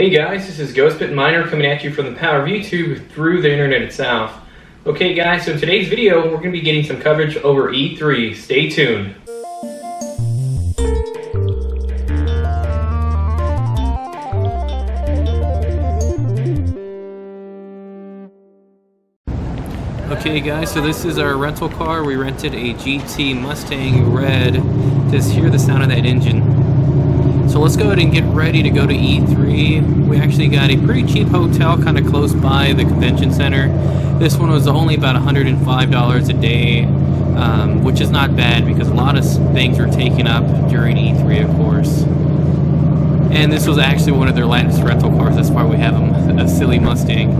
Hey guys, this is Ghostbit Miner coming at you from the power of YouTube through the internet itself. Okay guys, so in today's video we're going to be getting some coverage over E3. Stay tuned. Okay guys, so this is our rental car. We rented a GT Mustang Red. Just hear the sound of that engine. So let's go ahead and get ready to go to E3. We actually got a pretty cheap hotel kind of close by the convention center. This one was only about $105 a day, which is not bad because a lot of things were taken up during E3, of course. And this was actually one of their latest rental cars. That's why we have them, a silly Mustang.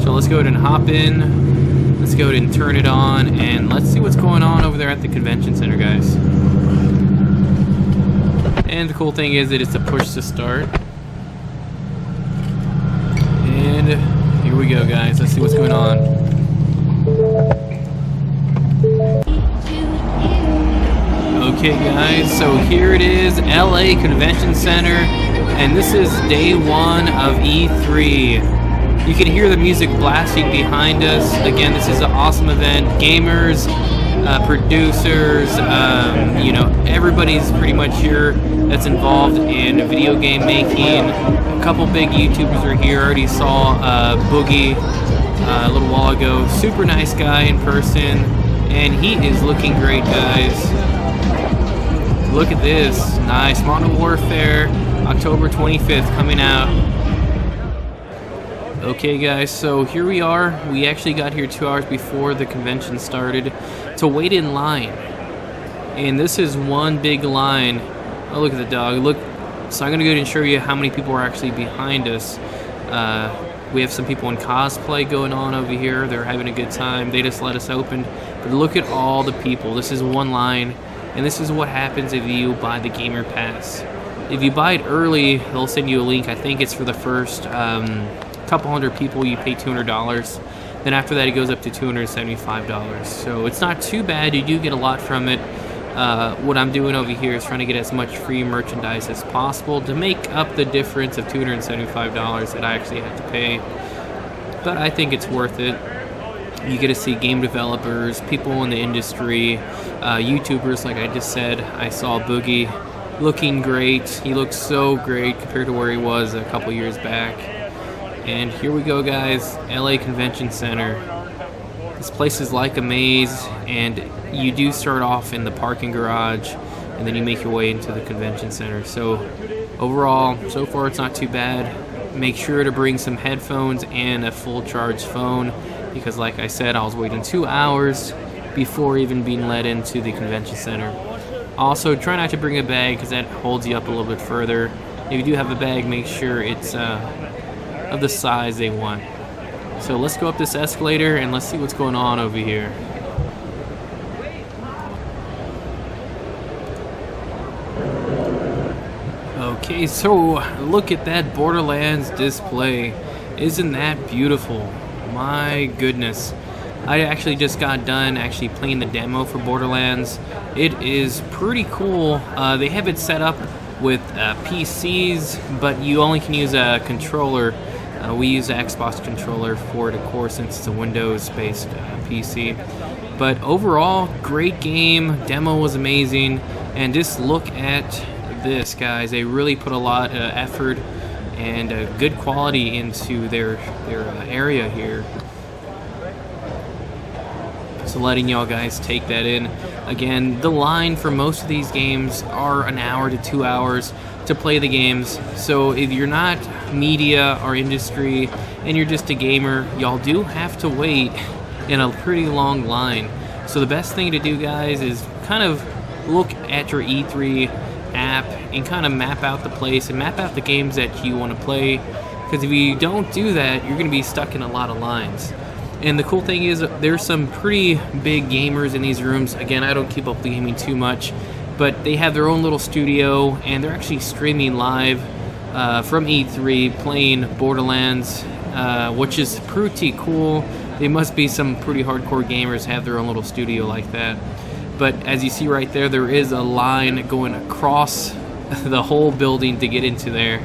So let's go ahead and hop in. Let's go ahead and turn it on, and let's see what's going on over there at the convention center, guys. And the cool thing is that it's a push to start. And here we go, guys. Let's see what's going on. Okay, guys, so here it is, LA Convention Center, and this is day one of E3. You can hear the music blasting behind us. Again, this is an awesome event. Gamers, producers, you know, everybody's pretty much here that's involved in video game making. A couple big YouTubers are here. I already saw Boogie a little while ago. Super nice guy in person, and he is looking great, guys. Look at this. Nice. Modern Warfare, October 25th coming out. Okay guys, so here we are. We actually got here 2 hours before the convention started to wait in line. And this is one big line. Oh, look at the dog. Look. So I'm going to go ahead and show you how many people are actually behind us. We have some people in cosplay going on over here. They're having a good time. They just let us open. But look at all the people. This is one line. And this is what happens if you buy the Gamer Pass. If you buy it early, they'll send you a link. I think it's for the first couple hundred people. You pay $200. Then after that, it goes up to $275. So it's not too bad. You do get a lot from it. What I'm doing over here is trying to get as much free merchandise as possible to make up the difference of $275 that I actually have to pay. But I think it's worth it. You get to see game developers, people in the industry, YouTubers, like I just said. I saw Boogie looking great. He looks so great compared to where he was a couple years back. And here we go, guys. LA Convention Center. This place is like a maze, and you do start off in the parking garage, and then you make your way into the convention center. So overall, so far it's not too bad. Make sure to bring some headphones and a full charge phone, because like I said, I was waiting 2 hours before even being let into the convention center. Also, try not to bring a bag because that holds you up a little bit further. If you do have a bag, make sure it's of the size they want. So let's go up this escalator and let's see what's going on over here. Okay, so look at that Borderlands display. Isn't that beautiful? My goodness. I actually just got done playing the demo for Borderlands. It is pretty cool. They have it set up with PCs, but you only can use a controller. We use the Xbox controller for it, of course, since it's a Windows-based PC. But overall, great game. Demo was amazing. And just look at this, guys. They really put a lot of effort and good quality into their area here. So letting y'all guys take that in. Again, the line for most of these games are an hour to 2 hours to play the games. So if you're not media or industry and you're just a gamer, y'all do have to wait in a pretty long line. So the best thing to do, guys, is kind of look at your E3 app and kind of map out the place and map out the games that you want to play, because if you don't do that, you're going to be stuck in a lot of lines. And the cool thing is there's some pretty big gamers in these rooms. Again, I don't keep up with gaming too much, but they have their own little studio, and they're actually streaming live from E3 playing Borderlands, which is pretty cool. They must be some pretty hardcore gamers, have their own little studio like that. But as you see right there, there is a line going across the whole building to get into there.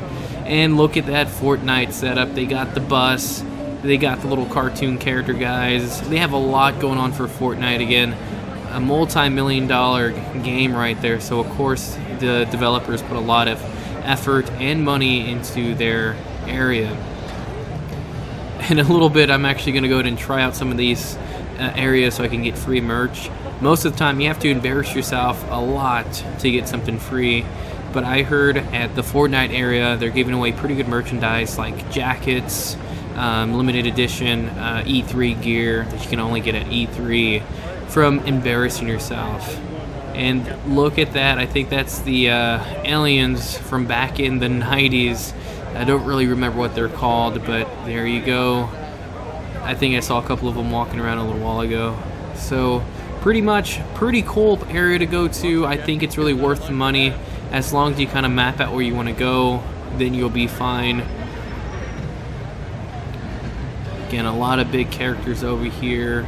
And look at that Fortnite setup. They got the bus, they got the little cartoon character guys. They have a lot going on for Fortnite. Again, a multi-million-dollar game right there. So of course the developers put a lot of effort and money into their area. In a little bit, I'm actually going to go ahead and try out some of these areas so I can get free merch. Most of the time, you have to embarrass yourself a lot to get something free. But I heard at the Fortnite area, they're giving away pretty good merchandise like jackets, limited edition E3 gear that you can only get at E3 from embarrassing yourself. And look at that. I think that's the aliens from back in the 90s. I don't really remember what they're called, but there you go. I think I saw a couple of them walking around a little while ago. So pretty much pretty cool area to go to. I think it's really worth the money. As long as you kind of map out where you want to go, then you'll be fine. Again, a lot of big characters over here.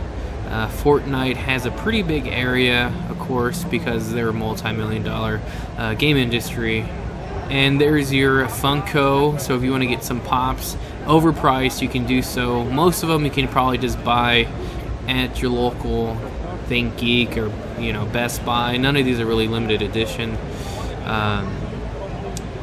Fortnite has a pretty big area, of course, because they're a multi-million-dollar game industry. And there's your Funko, so if you want to get some pops, overpriced, you can do so. Most of them you can probably just buy at your local ThinkGeek or Best Buy. None of these are really limited edition.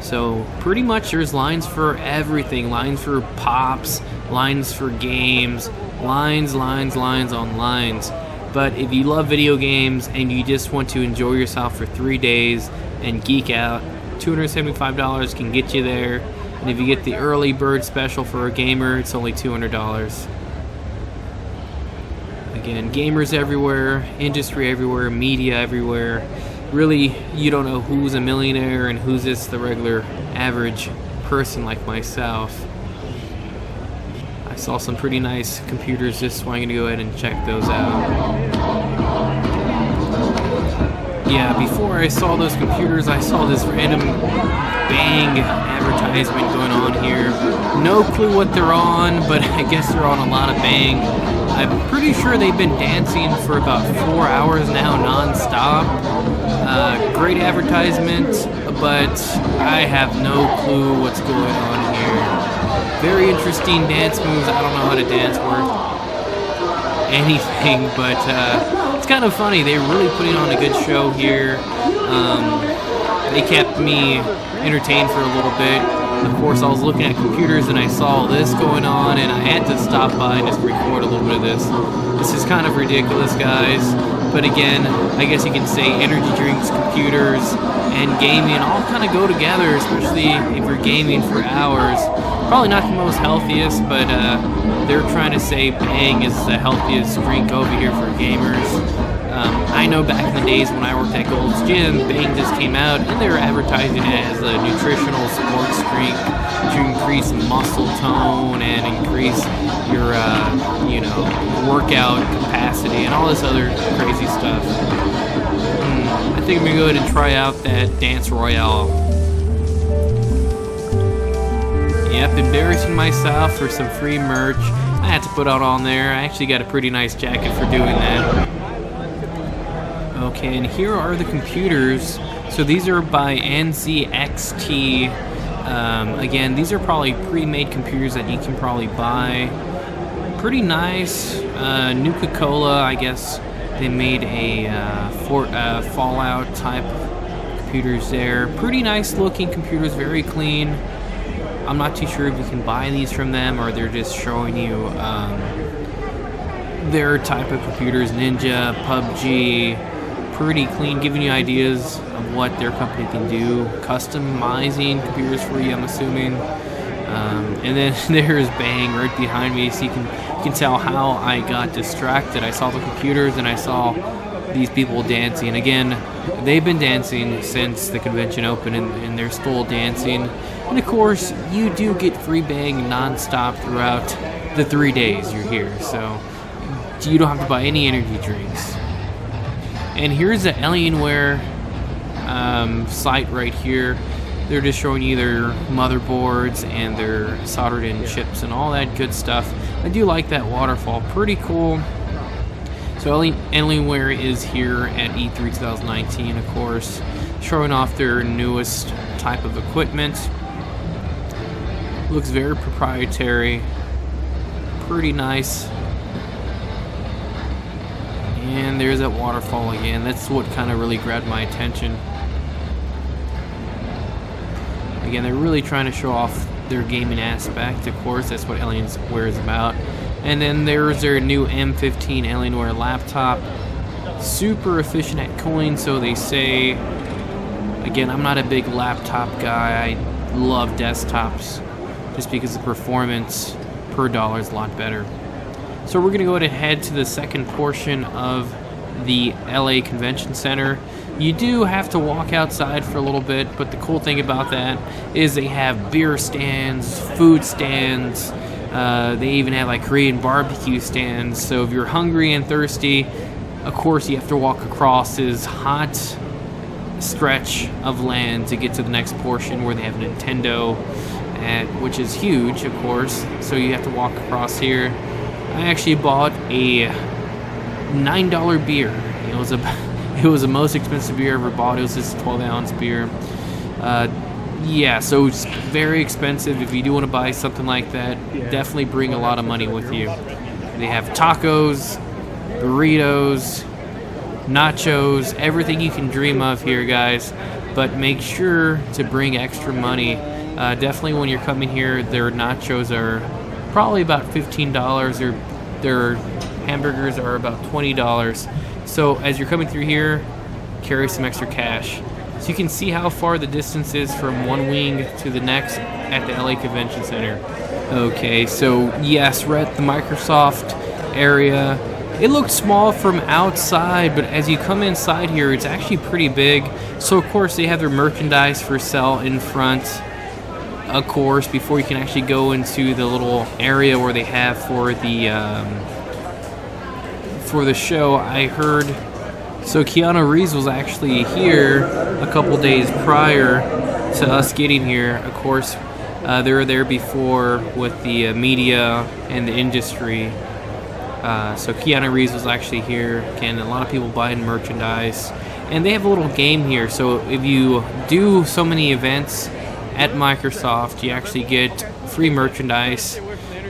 So pretty much there's lines for everything. Lines for pops, lines for games, lines on lines. But if you love video games and you just want to enjoy yourself for 3 days and geek out, $275 can get you there. And if you get the early bird special for a gamer, it's only $200. Again, gamers everywhere, industry everywhere, media everywhere. Really, you don't know who's a millionaire and who's just the regular average person like myself. I saw some pretty nice computers just so I'm going to go ahead and check those out. Yeah, before I saw those computers, I saw this random Bang advertisement going on here. No clue what they're on, but I guess they're on a lot of Bang. I'm pretty sure they've been dancing for about 4 hours now non-stop. Great advertisement, but I have no clue what's going on here. Very interesting dance moves. I don't know how to dance worth anything, but it's kind of funny. They're really putting on a good show here. They kept me entertained for a little bit. Of course, I was looking at computers and I saw this going on, and I had to stop by and just record a little bit of this. This is kind of ridiculous, guys. But again, I guess you can say energy drinks, computers, and gaming all kind of go together, especially if you're gaming for hours. Probably not the most healthiest, but they're trying to say Bang is the healthiest drink over here for gamers. I know back in the days when I worked at Gold's Gym, Bang just came out and they were advertising it as a nutritional sports drink to increase muscle tone and increase your, workout capacity and all this other crazy stuff. I think I'm gonna go ahead and try out that Dance Royale. Yep, embarrassing myself for some free merch. I had to put out on there. I actually got a pretty nice jacket for doing that. Okay, and here are the computers. So these are by NZXT. Again, these are probably pre-made computers that you can probably buy. Pretty nice. Nuka-Cola, I guess they made a Fallout type computers there. Pretty nice looking computers, very clean. I'm not too sure if you can buy these from them or they're just showing you their type of computers. Ninja, PUBG. Pretty clean, giving you ideas of what their company can do, customizing computers for you, I'm assuming. And then there's Bang right behind me, so you can tell how I got distracted. I saw the computers and I saw these people dancing. Again, they've been dancing since the convention opened, and they're still dancing. And of course, you do get free Bang non-stop throughout the 3 days you're here, so you don't have to buy any energy drinks. And here's the Alienware site right here. They're just showing you their motherboards and their soldered in chips and all that good stuff. I do like that waterfall, pretty cool. So Alienware is here at E3 2019, of course, showing off their newest type of equipment. Looks very proprietary. Pretty nice. And there's that waterfall again. That's what kind of really grabbed my attention. Again, they're really trying to show off their gaming aspect. Of course, that's what Alienware is about. And then there's their new M15 Alienware laptop. Super efficient at cooling, so they say. Again, I'm not a big laptop guy. I love desktops just because the performance per dollar is a lot better. So we're going to go ahead and head to the second portion of the LA Convention Center. You do have to walk outside for a little bit, but the cool thing about that is they have beer stands, food stands, they even have like Korean barbecue stands. So if you're hungry and thirsty, of course you have to walk across this hot stretch of land to get to the next portion where they have Nintendo, which is huge, of course. So you have to walk across here. I actually bought a $9 beer. It was the most expensive beer I ever bought. It was this 12-ounce beer. Yeah, so it's very expensive. If you do want to buy something like that, definitely bring a lot of money with you. They have tacos, burritos, nachos, everything you can dream of here, guys. But make sure to bring extra money. Definitely when you're coming here, their nachos are probably about $15. Their hamburgers are about $20. So as you're coming through here, carry some extra cash. So you can see how far the distance is from one wing to the next at the LA Convention Center. Okay, so yes, we're at the Microsoft area. It looked small from outside, but as you come inside here, it's actually pretty big. So of course they have their merchandise for sale in front. Of course, before you can actually go into the little area where they have for the show, I heard. So Keanu Reeves was actually here a couple days prior to us getting here. Of course, they were there before with the media and the industry. So Keanu Reeves was actually here. Again, a lot of people buying merchandise, and they have a little game here. So if you do so many events at Microsoft, you actually get free merchandise.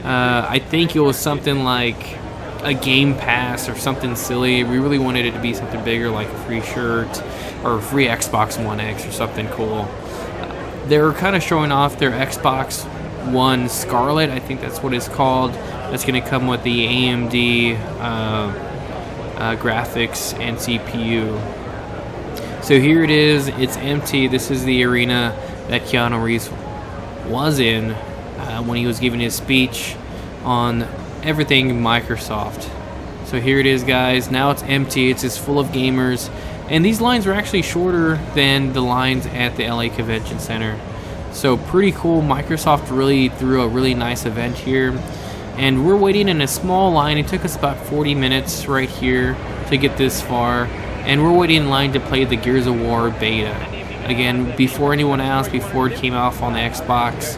I think it was something like a Game Pass or something silly. We really wanted it to be something bigger, like a free shirt or a free Xbox One X or something cool. They were kind of showing off their Xbox One Scarlet, I think that's what it's called. That's going to come with the AMD graphics and CPU. So here it is. It's empty. This is the arena that Keanu Reeves was in when he was giving his speech on everything Microsoft. So here it is, guys. Now it's empty. It's just full of gamers. And these lines were actually shorter than the lines at the LA Convention Center. So pretty cool. Microsoft really threw a really nice event here. And we're waiting in a small line. It took us about 40 minutes right here to get this far. And we're waiting in line to play the Gears of War beta. Again, before anyone else, before it came off on the Xbox,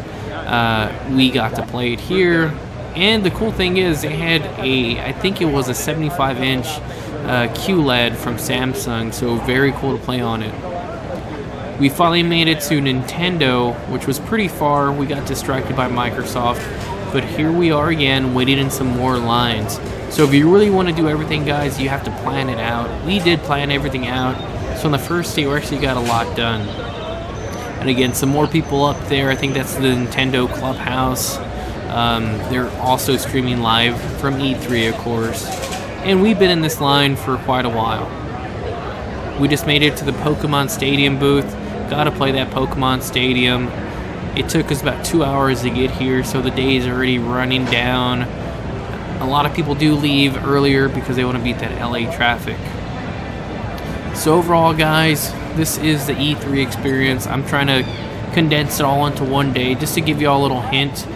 we got to play it here. And the cool thing is they had I think it was a 75-inch QLED from Samsung, so very cool to play on it. We finally made it to Nintendo, which was pretty far. We got distracted by Microsoft, but here we are again, waiting in some more lines. So if you really want to do everything, guys, you have to plan it out. We did plan everything out. So on the first day, we actually got a lot done. And again, some more people up there. I think that's the Nintendo Clubhouse. They're also streaming live from E3, of course. And we've been in this line for quite a while. We just made it to the Pokemon Stadium booth. Got to play that Pokemon Stadium. It took us about 2 hours to get here, so the day is already running down. A lot of people do leave earlier because they want to beat that LA traffic. So overall, guys, this is the E3 experience. I'm trying to condense it all into one day just to give you all a little hint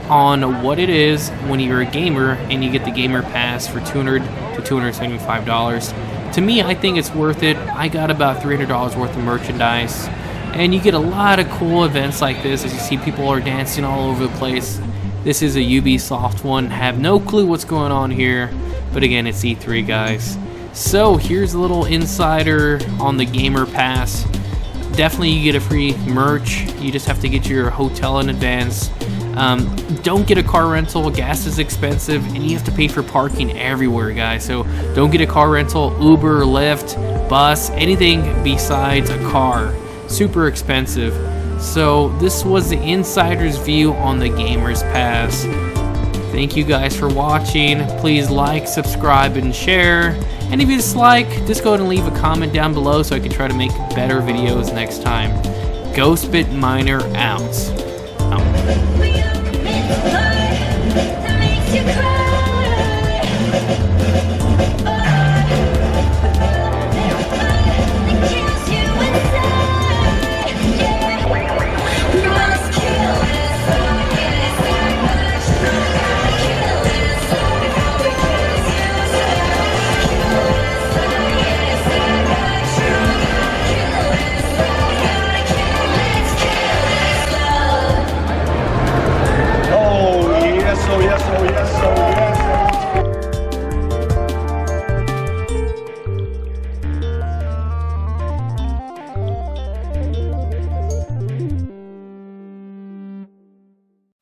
on what it is when you're a gamer and you get the Gamer Pass for $200 to $275. To me, I think it's worth it. I got about $300 worth of merchandise, and you get a lot of cool events like this as you see people are dancing all over the place. This is a Ubisoft one. Have no clue what's going on here, but again, it's E3, guys. So here's a little insider on the Gamer Pass. Definitely you get a free merch. You just have to get your hotel in advance. Don't get a car rental. Gas is expensive, and you have to pay for parking everywhere, guys. So don't get a car rental. Uber, Lyft, bus, anything besides a car. Super expensive. So this was the insider's view on the Gamers Pass. Thank you guys for watching. Please like, subscribe, and share. And if you dislike, just go ahead and leave a comment down below so I can try to make better videos next time. Ghostbit Miner out. Oh yes, oh yes, oh yes, oh yes.